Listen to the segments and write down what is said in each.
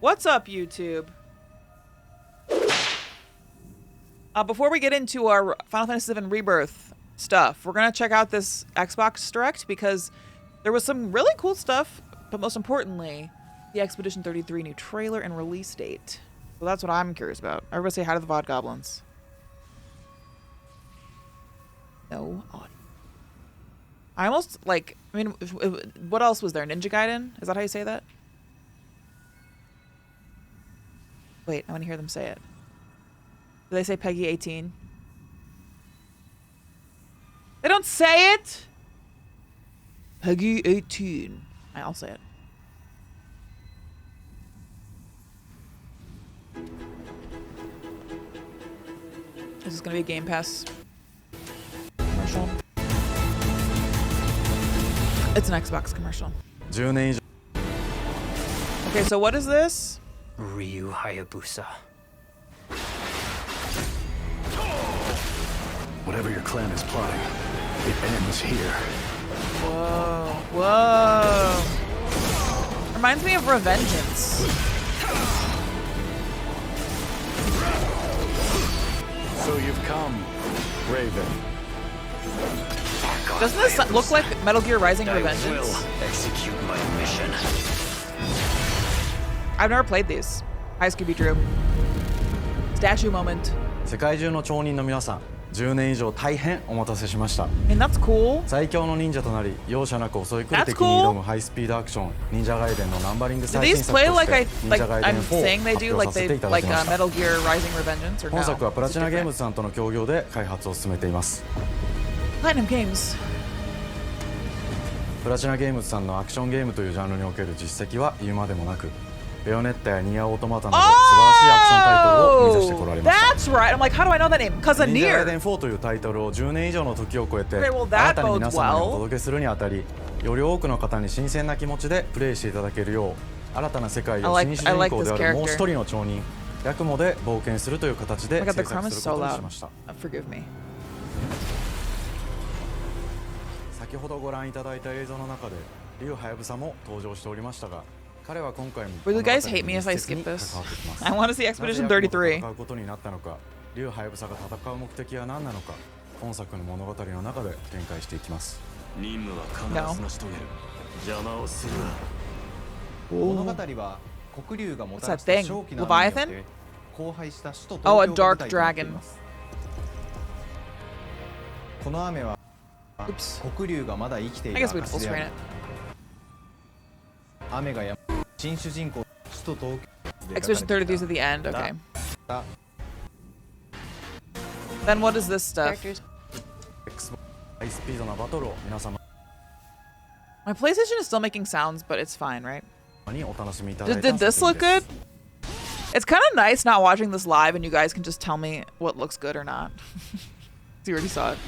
What's up, YouTube? Before we get into our Final Fantasy VII Rebirth stuff, we're going to check out this Xbox Direct because there was some really cool stuff, but most importantly, the Expedition 33 new trailer and release date. So that's what I'm curious about. Everybody say hi to the VOD Goblins. No audio. I almost, like, I mean, what else was there? Ninja Gaiden? Is that how you say that? Wait, I want to hear them say it. Do they say Peggy 18? They don't say it! Peggy 18. I'll say it. This is going to be a Game Pass commercial. It's an Xbox commercial. Okay, so what is this? Ryu Hayabusa. Whatever your clan is plotting, it ends here. Whoa. Whoa. Reminds me of Revengeance. So you've come, Raven. Doesn't this look like Metal Gear Rising Revengeance? I will execute my mission. I've never played these. Hi, Scooby Drew. Statue moment. 世界中の町人の皆さん、10年以上大変お待たせしました。 I mean, that's cool. 最強の忍者となり、容赦なく襲い来る敵に挑むハイスピードアクション、忍者ガイデンのナンバリング Do 最 these 新作と play し like て、忍 like 者ガイデン I'm 4 saying を they 発 do 表 like させ they ていただ like きました。 Metal Gear Rising Revengeance or 本作は no? プラチナゲームズさんとの協業で開発を進めています。 Platinum Games. プラチナゲームズさんのアクションゲームというジャンルにおける実績は言うまでもなく、ベヨネッタやニアオートマタなど素晴らしいアクションタイトルを生み出してこられました。 That's right. I'm like, how do I know that name? Because of 忍者ガイデ Nier. ン4というタイトルを10年以上の時を超えて Okay, well, 新 that たに皆 bodes 様に well. お届けするにあたり、より多くの方に新鮮な気持ちでプレイしていただけるよう、新たな世界を I 新 like- 主 I 人 like 公で this あるもう一 character. 人の町人ヤクモで冒険するという形で Oh my 制 god, the 作 crumb す is る so ことにし loud. ました。 Forgive me. 先ほどご覧いただいた映像の中でリュウハヤブサも登場しておりましたが、彼は今回も Will you この guys 辺り hate me に if I 密接に skip this? 関わってきます。 I want to see な Expedition ぜヤクモと33. 戦うことになったのか、リュウハヤブサが戦う目的は何なのか、本作の物語の中で展開していきます。任務は必ず成し遂げる。邪魔をするな。物語は黒竜がもたらし What's that た thing? 正気な雨によっ Leviathan? て荒廃した首都 Oh, a 東京が dark 舞台となってい dragon. ますこの雨は Oops. 黒竜がまだ生きてい I る guess we'd full 証で screen あ it. る雨がやむ新主人公首都東京で Expedition 33 is at the end. Okay. Then what is this stuff? Xbox ハイスピードなバトルを皆様 My PlayStation is still making sounds, but it's fine, right? にお楽しみいただい Did, た did this 作 look 品で good? す。 It's kind of nice not watching this live and you guys can just tell me what looks good or not. You already saw it.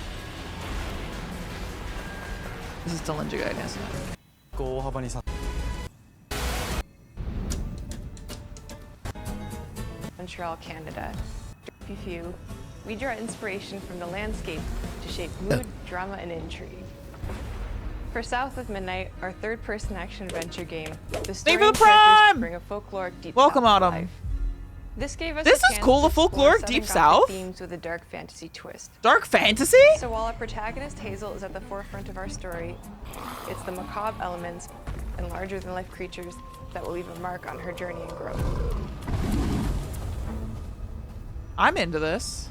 This is still Ninja Gaiden, isn't it? 大幅にさ Montreal, Canada. Few, we draw inspiration from the landscape to shape mood, drama, and intrigue. For South of Midnight, our third-person action-adventure game, the story for the and characters Prime! bring a folkloric deep Welcome, South to Autumn. life. This gave us This a is chance cool, to the folkloric explore Deep Southern South. Gothic themes with a dark fantasy twist. Dark fantasy? So while our protagonist Hazel is at the forefront of our story, it's the macabre elements and larger-than-life creatures that will leave a mark on her journey and growth. I'm into this.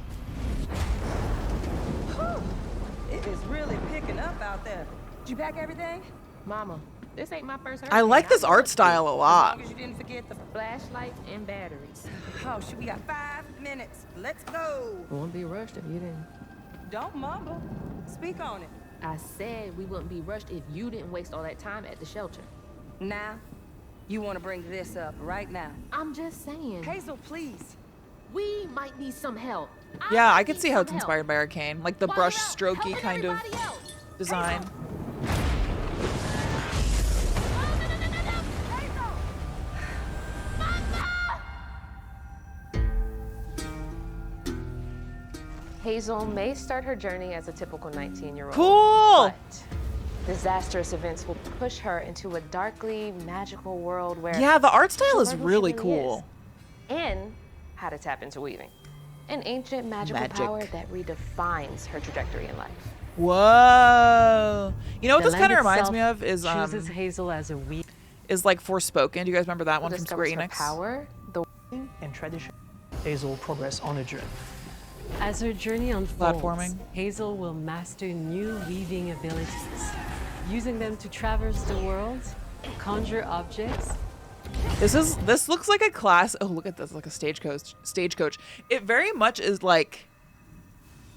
It is really picking up out there. Did you pack everything? Mama, this ain't my first I like this art style. style a As lot. long as you didn't forget the Flashlight and batteries. Oh, shoot, we got 5 minutes. Let's go. Won't be rushed if you didn't. Don't mumble. Speak on it. I said we wouldn't be rushed if you didn't waste all that time at the shelter. Now, you want to bring this up right now. I'm just saying. Hazel, please. We might need some help. Yeah, I might could need see how some it's help. inspired by Arcane. Like the While brush you're out, strokey helping kind of everybody else. design. Hazel may start her journey as a typical 19-year-old. Cool! But Disastrous events will push her into a darkly magical world where Yeah, the art style she'll is learn who she really really cool. is, and how to tap into weaving, an ancient magical Magic. power that redefines her trajectory in life. Whoa. You know what The this kind of land reminds itself me of is chooses Hazel as a weave is like Forspoken. Do you guys remember that one from Square Discovers her Enix? power, the and tradition. Hazel progress on a journey. As her journey unfolds, Platforming. Hazel will master new weaving abilities, using them to traverse the world, conjure objects. This looks like a class. Oh, look at this, like a stagecoach. It very much is like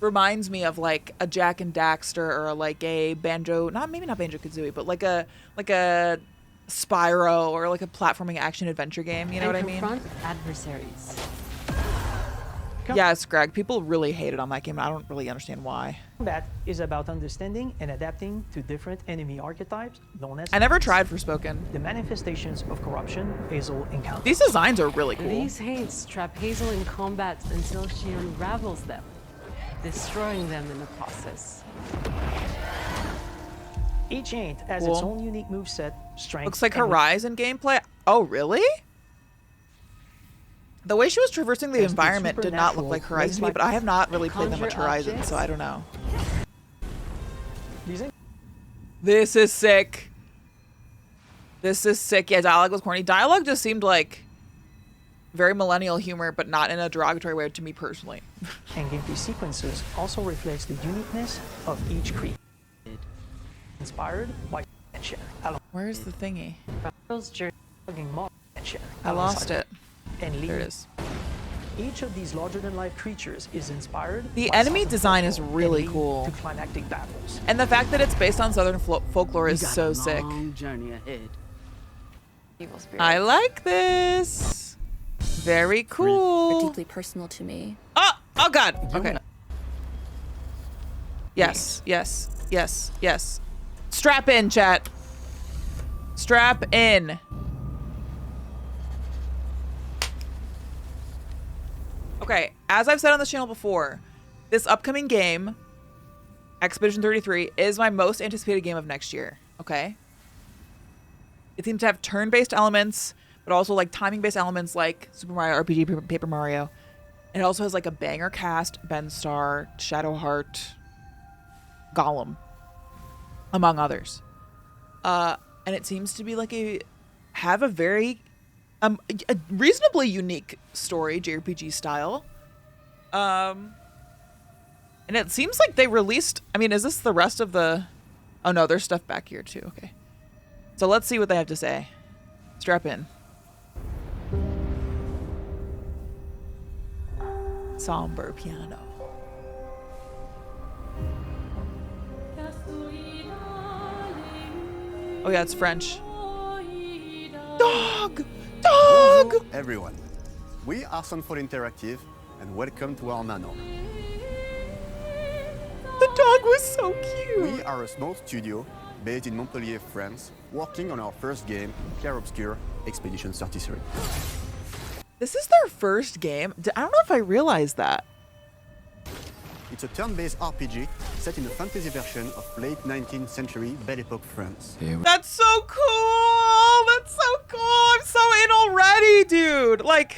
reminds me of like a Jack and Daxter or like a maybe not Banjo Kazooie, but like a Spyro or like a platforming action adventure game. You know what I mean? Confront adversaries. Yes, Greg. People really hated on that game. I don't really understand why. Combat is about understanding and adapting to different enemy archetypes known as. I never tried Forspoken. The manifestations of corruption Hazel encounters. These designs are really cool. These hates trap Hazel in combat until she unravels them, destroying them in the process. Each Ain't has Cool. its own unique moveset, strength. Looks like and Horizon gameplay. Oh, really? The way she was traversing the As the environment did not look like supernatural Horizon to me, makes but I have not really played that much Conjure Horizon, objects. so I don't know. These ain't- This is sick. This is sick. Yeah, dialogue was corny. Dialogue just seemed like very millennial humor, but not in a derogatory way to me personally. and gameplay sequences also reflects the uniqueness of each creature. Inspired by adventure, Where's the thingy? Hazel's journey I lost it. And There it is. Each of these larger-than-life creatures is inspired. The by enemy Southern design is folklore really and lead cool. To climactic battles. And the fact that it's based on Southern folklore is so sick. Journey ahead. evil spirit. I like this. Very They're cool. deeply personal to me. Oh God. Okay. Yes. Strap in, chat. Strap in. Okay, as I've said on this channel before, this upcoming game, Expedition 33, is my most anticipated game of next year, okay? It seems to have turn-based elements, but also like timing-based elements like Super Mario RPG, Paper Mario. And it also has like a banger cast, Ben Starr, Shadowheart, Gollum, among others. And it seems to be like have a very a reasonably unique story, JRPG style. And it seems like they released, I mean, is this the rest of the, oh no, there's stuff back here too, okay. So let's see what they have to say. Strap in. Somber piano. Oh yeah, it's French. Dog! Dog! Bonjour everyone. We are Sunfall Interactive and welcome to our manor. The dog was so cute. We are a small studio based in Montpellier, France, working on our first game, Clair Obscur, Expedition 33. This is their first game. I don't know if I realized that. It's a turn-based RPG set in a fantasy version of late 19th century Belle Epoque France. That's so cool. That's so cool. I'm so in already, dude. Like,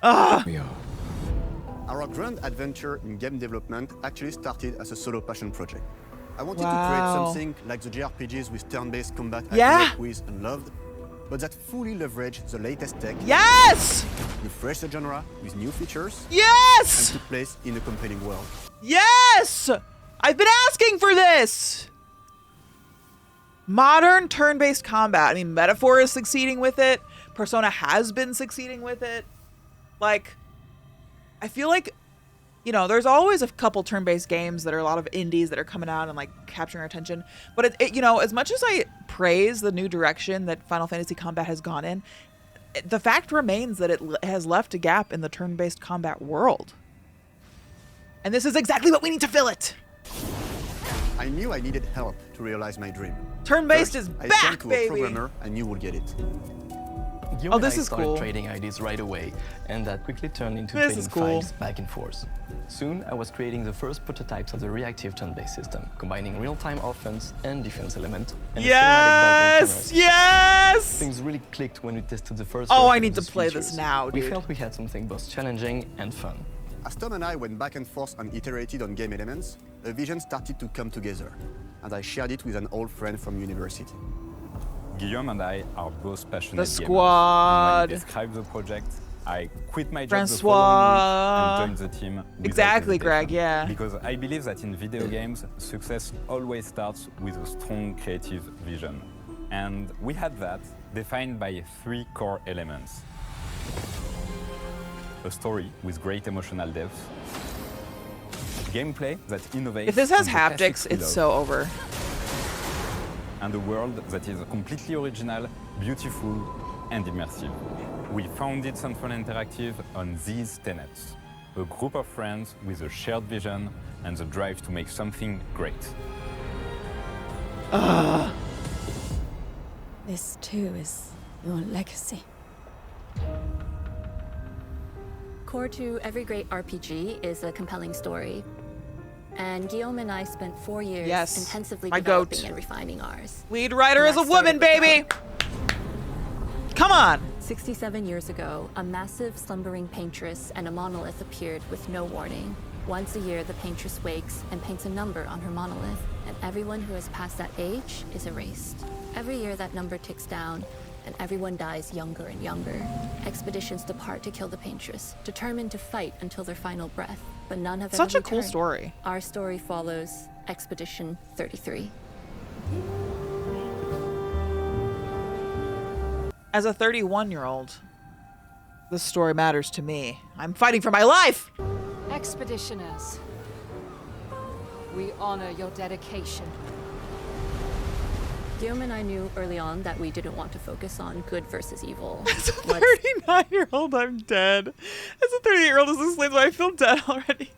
Our grand adventure in game development actually started as a solo passion project. I wanted to Wow. create something like the JRPGs with turn-based combat I Yeah. grew up with and loved, but that fully leveraged the latest tech, Yes! refreshed the genre with new features, and Yes! took place in a compelling world. Yes! I've been asking for this. Modern turn-based combat. I mean, Metaphor is succeeding with it. Persona has been succeeding with it. Like, I feel like, you know, there's always a couple turn-based games that are a lot of indies that are coming out and like capturing our attention. But it you know, as much as I praise the new direction that Final Fantasy Combat has gone in, the fact remains that it has left a gap in the turn-based combat world. And this is exactly what we need to fill it. I knew I needed help to realize my dream. Turn-based First, is I back, turned to a baby. programmer I knew would get it. Guillaume Oh, and this I is started cool. trading ideas right away, and that quickly turned into This trading is cool. files back and forth. Soon, I was creating the first prototypes of the reactive turn-based system, combining real-time offense and defense element. And a cinematic Yes! camera system. Yes! Things really clicked when we tested the first. Oh, version I of need to these play this features. now, We dude. felt we had something both challenging and fun. As Tom and I went back and forth and iterated on game elements, a vision started to come together, and I shared it with an old friend from university. Guillaume and I are both passionate The gamers. squad. When he described the project, I quit my job the Francois. following week and joined the team. without Exactly, hesitation. Greg, yeah. Because I believe that in video games, success always starts with a strong creative vision. And we had that, defined by 3 core elements. A story with great emotional depth. Gameplay that innovates. If this has on the classics haptics, we it's love. so over. And a world that is completely original, beautiful, and immersive. We founded Central Interactive on these tenets. A group of friends with a shared vision and the drive to make something great. This too is your legacy. Core to every great RPG is a compelling story. And Guillaume and I spent 4 years Yes, intensively my developing goat. and refining ours. Lead writer is a And I woman, started with baby! Come on! 67 years ago, a massive slumbering paintress and a monolith appeared with no warning. Once a year, the paintress wakes and paints a number on her monolith, and everyone who has passed that age is erased. Every year, that number ticks down, and everyone dies younger and younger. Expeditions depart to kill the paintress, determined to fight until their final breath, but none have Such ever a cool returned. story. Our story follows Expedition 33. As a 31-year-old, this story matters to me. I'm fighting for my life! Expeditioners, we honor your dedication. Guillaume and I knew early on that we didn't want to focus on good versus evil. As a 39-year-old, I'm dead. As a 38-year-old, this explains why I feel dead already.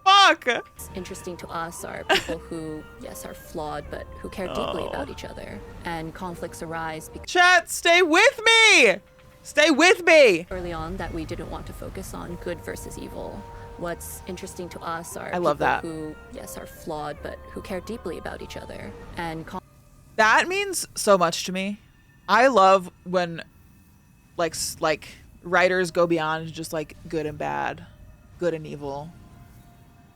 Fuck! What's interesting to us are people who, yes, are flawed, but who care deeply about each other. And conflicts arise because Chat, stay with me! Stay with me! early on that we didn't want to focus on good versus evil. What's interesting to us are I love people that. who, yes, are flawed, but who care deeply about each other. And That means so much to me. I love when like writers go beyond just like good and bad, good and evil.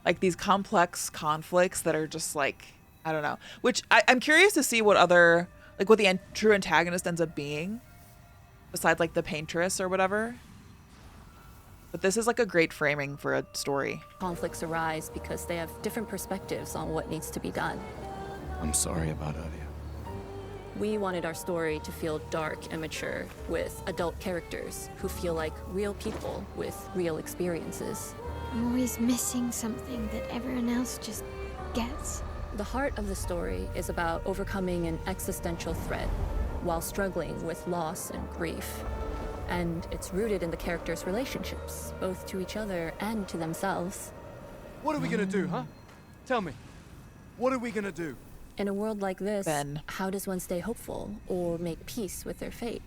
Like these complex conflicts that are just like, I don't know. Which I'm curious to see what other, like what the true antagonist ends up being besides like the paintress or whatever. But this is like a great framing for a story. conflicts arise because they have different perspectives on what needs to be done. I'm sorry about earlier. We wanted our story to feel dark and mature, with adult characters who feel like real people with real experiences. I'm always missing something that everyone else just gets. The heart of the story is about overcoming an existential threat while struggling with loss and grief. And it's rooted in the characters' relationships, both to each other and to themselves. What are we gonna do, huh? Tell me. What are we gonna do? In a world like this, Ben. how does one stay hopeful or make peace with their fate?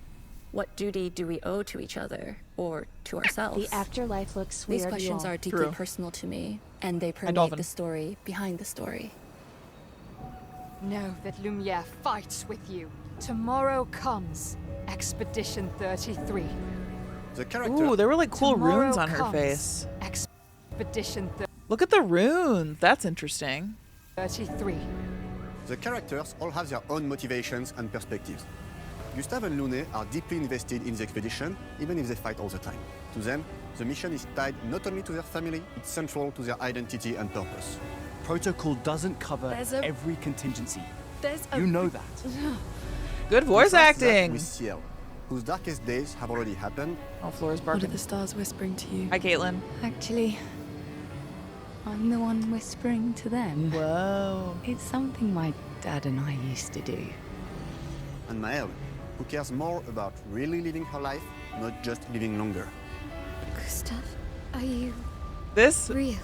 What duty do we owe to each other or to ourselves? The afterlife looks These weird. questions are deeply True. personal to me, and they permeate Dolphin. the story behind the story. Know that Lumiere fights with you. Tomorrow comes Expedition 33. The character. Ooh, there were like cool Tomorrow runes on her comes face. Expedition Look at the runes. That's interesting. 33. The characters all have their own motivations and perspectives. Gustave and Lune are deeply invested in the expedition, even if they fight all the time. To them, the mission is tied not only to their family, it's central to their identity and purpose. Protocol doesn't cover There's a- every contingency. There's a... You know that. Good voice Contrast that acting. with Ciel, whose darkest days have already happened. Oh, Flora's What barking. are the stars whispering to you? Hi, Caitlin. Actually, I'm the one whispering to them. Whoa. It's something my dad and I used to do. And Maëlle, who cares more about really living her life, not just living longer. Gustav, are you This real?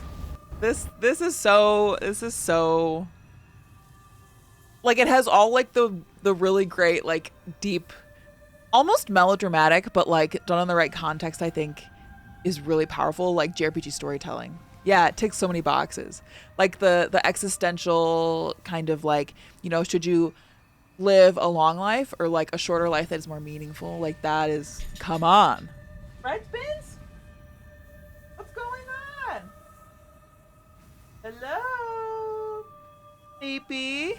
this is so like it has all like the really great like deep almost melodramatic, but like done in the right context, I think is really powerful, like JRPG storytelling. Yeah, it ticks so many boxes. Like the existential kind of like, you know, should you live a long life or like a shorter life that is more meaningful? Like that is, come on. Right, Spins? What's going on? Hello? Sleepy?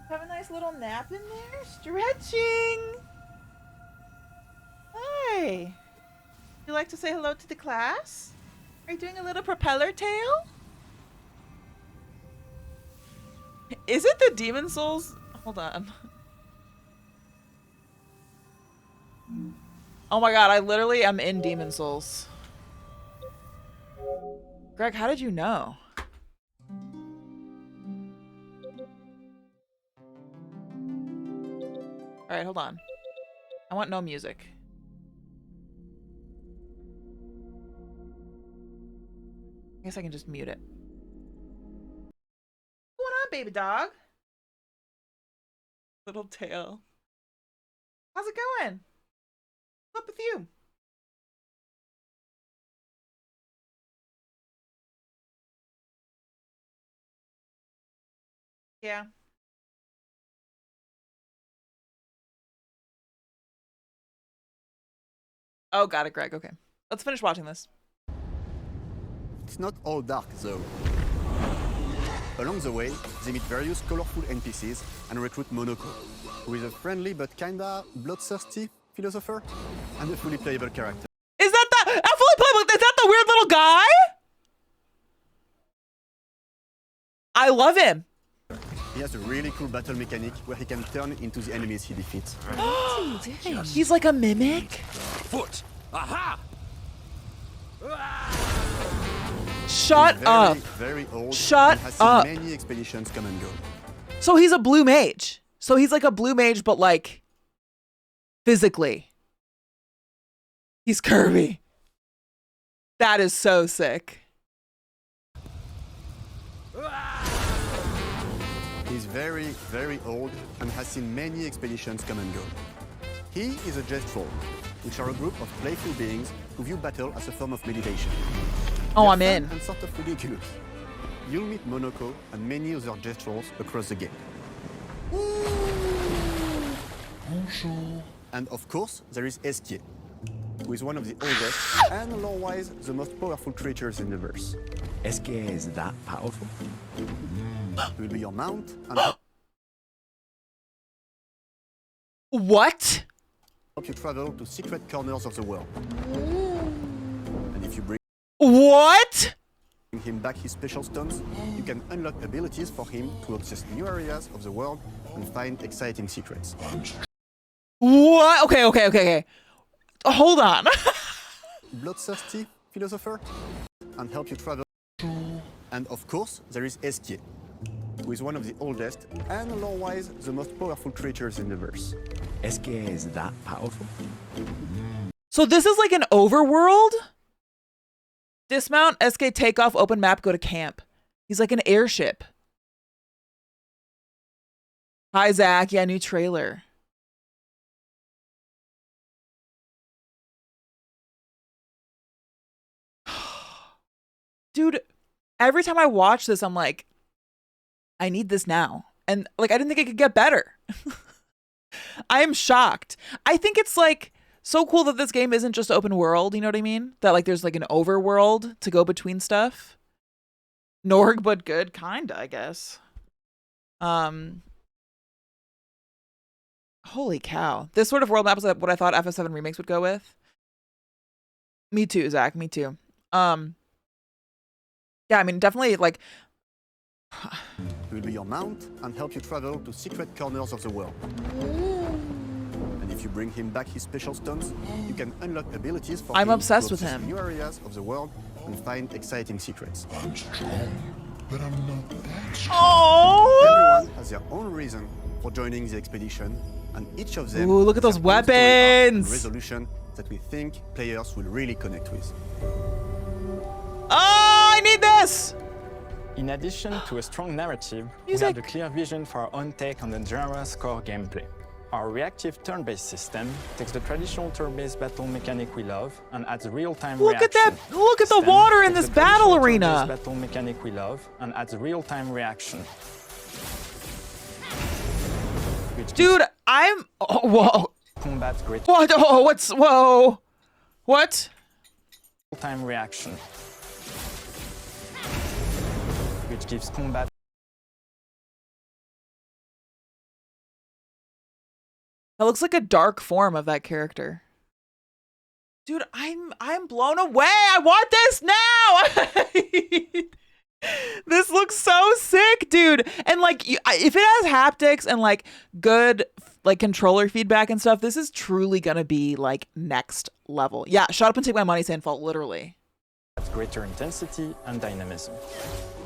Have a nice little nap in there? Stretching. Hi. You like to say hello to the class? Are you doing a little propeller tail? Is it the Demon Souls? Hold on. Oh my god, I literally am in Demon Souls. Greg, how did you know? Alright, hold on. I want no music. I guess I can just mute it. What's going on, baby dog? Little tail. How's it going? What's up with you? Yeah. Oh, got it, Greg. Okay. Let's finish watching this. It's not all dark, though. Along the way, they meet various colorful NPCs and recruit Monoko, who is a friendly but kinda bloodthirsty philosopher and a fully playable character. Is that the fully playable? Is that the weird little guy? I love him. He has a really cool battle mechanic where he can turn into the enemies he defeats. He's like a mimic? Foot! Aha! Shut up. Very old. Shut and has seen up. many expeditions come and go. So he's a blue mage. So he's like a blue mage, but like physically. He's Kirby. That is so sick. He's very, very old and has seen many expeditions come and go. He is a Gestrol, which are a group of playful beings who view battle as a form of meditation. Oh, They're I'm in. fun and sort of ridiculous. You'll meet Monoko and many other Gestrols across the game. Bonjour. And of course, there is Esquier, who is one of the oldest and lore-wise the most powerful creatures in the verse. Esquier is that powerful? He will be your mount and What? help you travel to secret corners of the world. And if you bring What? him back his special stones, you can unlock abilities for him to access new areas of the world and find exciting secrets. What? Okay. Hold on. Bloodthirsty philosopher and help you travel. And of course, there is Esquier, who is one of the oldest and lore-wise the most powerful creatures in the verse. Esquier is that powerful? So this is like an overworld? Dismount, SK, take off, open map, go to camp. He's like an airship. Hi, Zach. Yeah, new trailer. Dude, every time I watch this, I'm like, I need this now. And like, I didn't think it could get better. I am shocked. I think it's like so cool that this game isn't just open world. You know what I mean? That like there's like an overworld to go between stuff. Norg, but good. Kinda, I guess. Holy cow. This sort of world map is like what I thought FF7 remakes would go with. Me too, Zach. Me too. Yeah, I mean, definitely like. He will be your mount and help you travel to secret corners of the world. And if you bring him back his special stones, you can unlock abilities for I'm him obsessed to with access him. new areas of the world and find exciting secrets. I'm strong, but I'm not that strong. Oh! Everyone has their own reason for joining the expedition, and each of them Ooh, look at has those their own story arc and weapons! resolution that we think players will really connect with. Oh, I need this! In addition to a strong narrative, we Music. have a clear vision for our own take on the genre's core gameplay. Our reactive turn-based system takes the traditional turn-based battle mechanic we love and adds real-time Look reaction. at that! Look at the water in this battle arena! Battle mechanic we love and adds real-time reaction. Dude, I'm... Oh, whoa. Combat grid. What? Oh, what's... Whoa. What? Real-time reaction. Which gives combat... That looks like a dark form of that character. Dude, I'm blown away. I want this now. This looks so sick, dude. And like, if it has haptics and like good like controller feedback and stuff, this is truly gonna be like next level. Yeah, shut up and take my money, Sandfall, literally. At greater intensity and dynamism.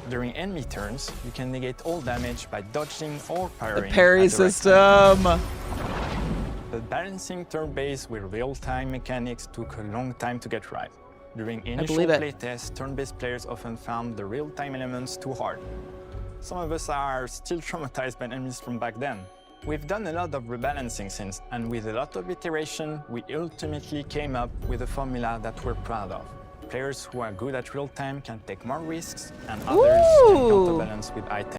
During enemy turns, you can negate all damage by dodging or parrying. The parry system. But balancing turn-based with real-time mechanics took a long time to get right. During initial playtests, turn-based players often found the real-time elements too hard. Some of us are still traumatized by enemies from back then. We've done a lot of rebalancing since, and with a lot of iteration, we ultimately came up with a formula that we're proud of. Players who are good at real-time can take more risks, and others can counterbalance with items.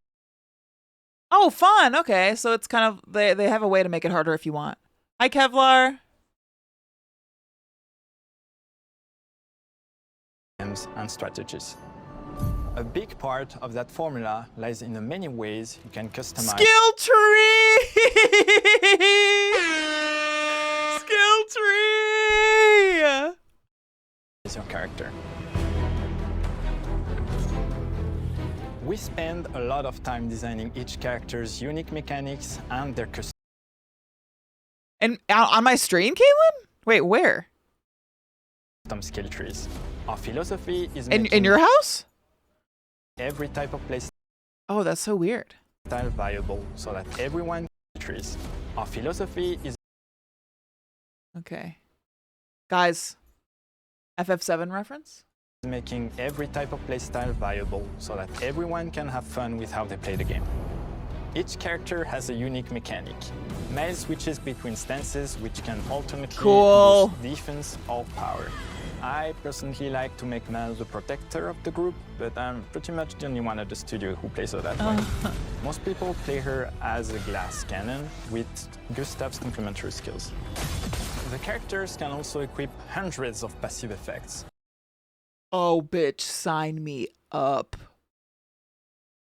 Oh, fun. Okay, so it's kind of, they have a way to make it harder if you want. Hi, Kevlar. And strategies. A big part of that formula lies in the many ways you can customize skill tree. Skill tree. Your character. We spend a lot of time designing each character's unique mechanics and their custom. And on my stream, Caitlin? Wait, where? Skill trees. Our philosophy is in your house? Every type of play Oh, that's so weird. Style viable so that everyone trees. Our philosophy is okay. Guys, FF7 reference? Making every type of playstyle viable so that everyone can have fun with how they play the game. Each character has a unique mechanic. Mel switches between stances which can alternately boost defense or power. I personally like to make Mel the protector of the group, but I'm pretty much the only one at the studio who plays her that way. Most people play her as a glass cannon with Gustav's complementary skills. The characters can also equip hundreds of passive effects. Oh, bitch, sign me up.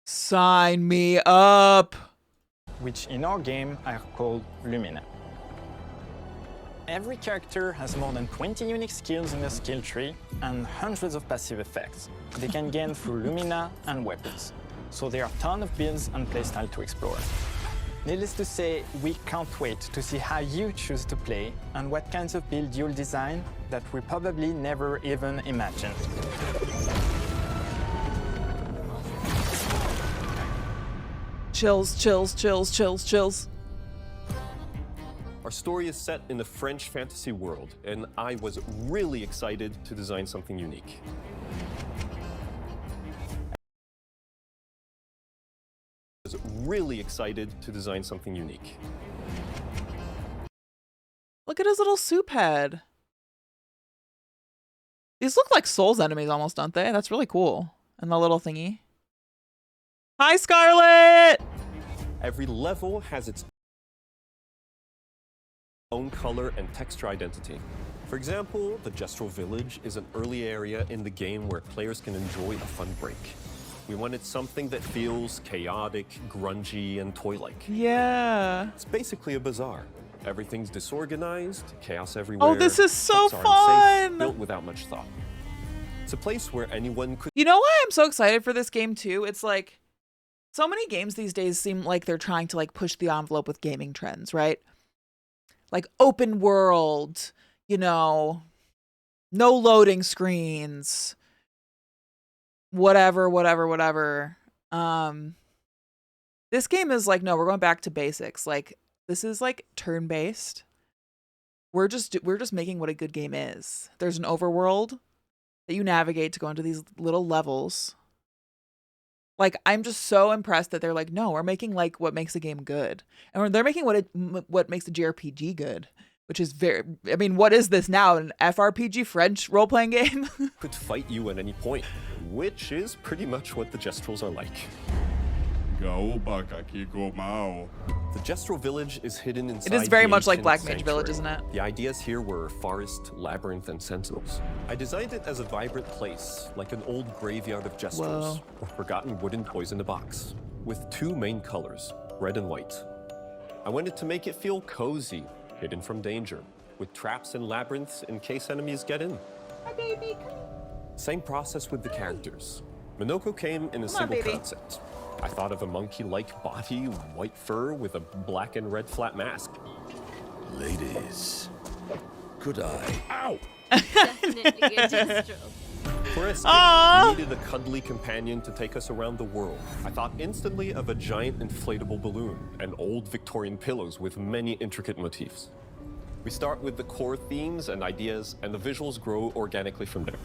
Sign me up. Which in our game are called Lumina. Every character has more than 20 unique skills in their skill tree and hundreds of passive effects they can gain through Lumina and weapons. So there are a ton of builds and playstyle to explore. Needless to say, we can't wait to see how you choose to play and what kinds of build you'll design that we probably never even imagined. Chills, chills, chills, chills, chills. Our story is set in the French fantasy world, and I was really excited to design something unique. Look at his little soup head. These look like Souls enemies almost, don't they? That's really cool. And the little thingy. Hi, Scarlet! Every level has its own color and texture identity. For example, the Gestural Village is an early area in the game where players can enjoy a fun break. We wanted something that feels chaotic, grungy, and toy-like. Yeah. It's basically a bazaar. Everything's disorganized, chaos everywhere. Oh, this is so pets are fun! unsafe, built without much thought. It's a place where anyone could... You know why I'm so excited for this game too? It's like, so many games these days seem like they're trying to like push the envelope with gaming trends, right? Like open world, you know, no loading screens, whatever. This game is like, no, we're going back to basics. Like, this is like turn-based. We're just making what a good game is. There's an overworld that you navigate to go into these little levels. Like, I'm just so impressed that they're like, no, we're making like what makes a game good, and they're making what makes a JRPG good, which is very. I mean, what is this now? An FRPG French role playing game? Could fight you at any point, which is pretty much what the Gestrals are like. The Gestral village is hidden inside. It is very the much like ancient Black Mage sanctuary. Village, isn't it? The ideas here were forest, labyrinth, and sentinels. I designed it as a vibrant place, like an old graveyard of Gestrals, or forgotten wooden toys in a box, with two main colors, red and white. I wanted to make it feel cozy, hidden from danger, with traps and labyrinths in case enemies get in. Hi, baby. Same process with the characters. Minoko came in a single concept. I thought of a monkey-like body, white fur with a black and red flat mask. Ladies, could I? Ow! Definitely a Destro. For Escape, we needed a cuddly companion to take us around the world. I thought instantly of a giant inflatable balloon and old Victorian pillows with many intricate motifs. We start with the core themes and ideas, and the visuals grow organically from there.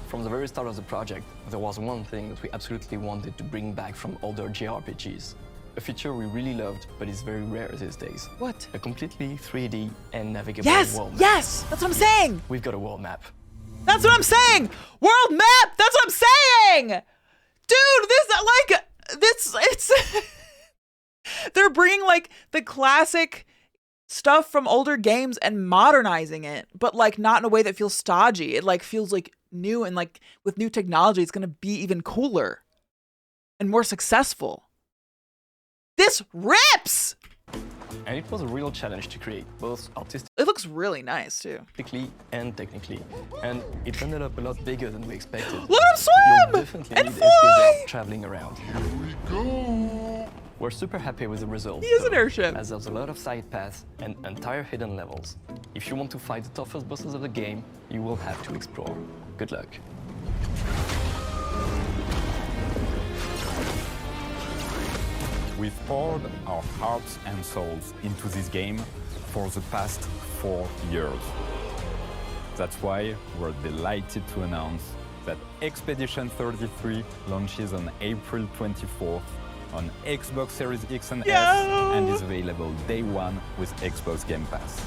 From the very start of the project, there was one thing that we absolutely wanted to bring back from older JRPGs. A feature we really loved, but is very rare these days. What? A completely 3D and navigable Yes! world map. Yes! That's what I'm saying! We've got a world map. That's what I'm saying! World map! That's what I'm saying! Dude, it's... They're bringing, like, the classic stuff from older games and modernizing it, but, like, not in a way that feels stodgy. It, like, feels, like, new, and, like, with new technology, it's gonna be even cooler and more successful. This rips! And it was a real challenge to create, both It looks really nice, too. artistically and technically. And it ended up a lot bigger than we expected. Let him swim! You'll definitely And need fly! SPs traveling around. Here we go! We're super happy with the result. He is an airship. As there's a lot of side paths and entire hidden levels. If you want to fight the toughest bosses of the game, you will have to explore. Good luck. We've poured our hearts and souls into this game for the past 4 years. That's why we're delighted to announce that Expedition 33 launches on April 24th on Xbox Series X and S and is available day one with Xbox Game Pass.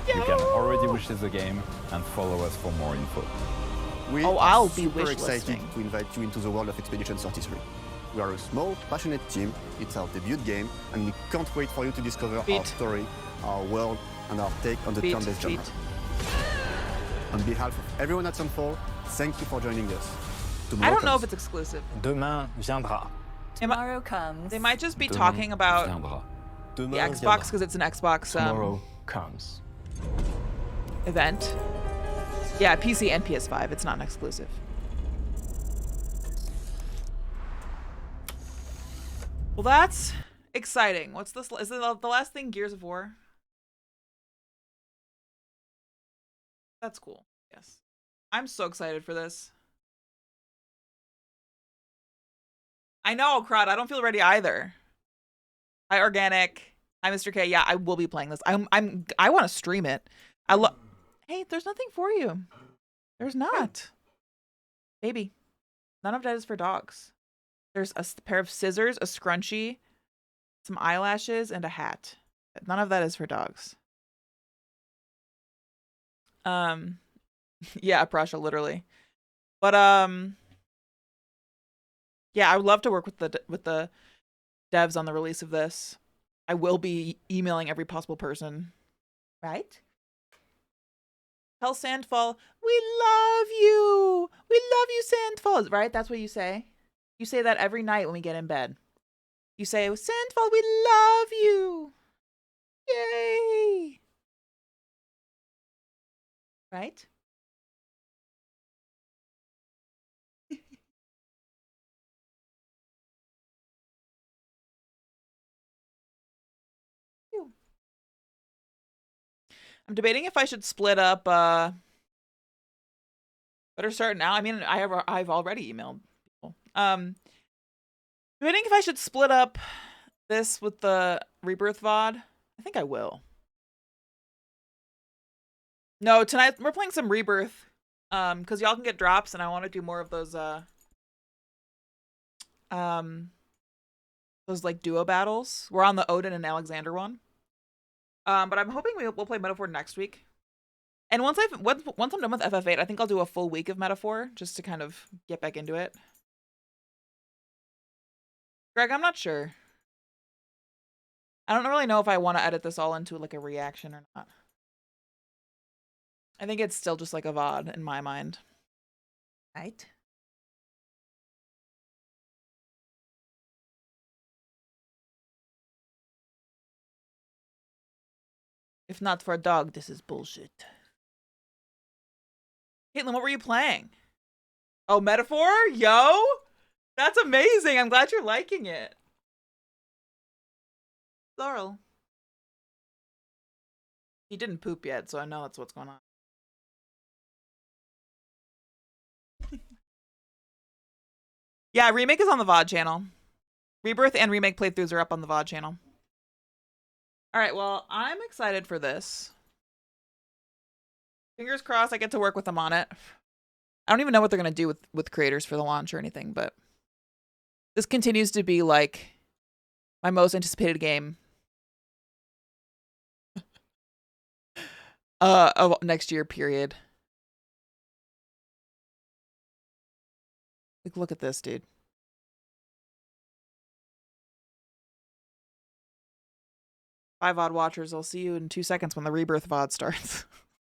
You can already wishlist the game and follow us for more info. We I'll are be super wishlisting. excited to invite you into the world of Expedition 33. We are a small, passionate team. It's our debut game, and we can't wait for you to discover our story, our world, and our take on the turn-based genre. On behalf of everyone at Sunfall, thank you for joining us. I don't know if it's exclusive. Demain viendra. Tomorrow comes. They might just be Demain talking about viendra. the Xbox because it's an Xbox Tomorrow comes. event. Yeah, PC and PS5. It's not an exclusive. Well, that's exciting. What's this? Is it the last thing? Gears of War? That's cool. Yes. I'm so excited for this. I know, Crowd. I don't feel ready either. Hi, Organic. Hi, Mr. K. Yeah, I will be playing this. I want to stream it. Hey, there's nothing for you. There's not. Baby. None of that is for dogs. There's a pair of scissors, a scrunchie, some eyelashes, and a hat. None of that is for dogs. Yeah, Prussia, literally. But yeah, I would love to work with the devs on the release of this. I will be emailing every possible person. Right? Tell Sandfall, we love you. We love you, Sandfall. Right? That's what you say. You say that every night when we get in bed. You say, Sandfall, we love you. Yay. Right? I'm debating if I should split up better start now. I mean, I've already emailed people. Debating if I should split up this with the Rebirth VOD. I think I will. No, tonight we're playing some Rebirth. Because y'all can get drops and I want to do more of those those like duo battles. We're on the Odin and Alexander one. But I'm hoping we'll play Metaphor next week. And once I'm done with FF8, I think I'll do a full week of Metaphor just to kind of get back into it. Greg, I'm not sure. I don't really know if I want to edit this all into like a reaction or not. I think it's still just like a VOD in my mind. Right? If not for a dog, this is bullshit. Caitlin, what were you playing? Oh, Metaphor? Yo! That's amazing. I'm glad you're liking it. Laurel. He didn't poop yet, so I know that's what's going on. Yeah, Remake is on the VOD channel. Rebirth and Remake playthroughs are up on the VOD channel. Alright, well, I'm excited for this. Fingers crossed I get to work with them on it. I don't even know what they're going to do with creators for the launch or anything, but this continues to be like my most anticipated game of next year, period. Like, look at this, dude. Five VOD watchers, I'll see you in 2 seconds when the Rebirth VOD starts.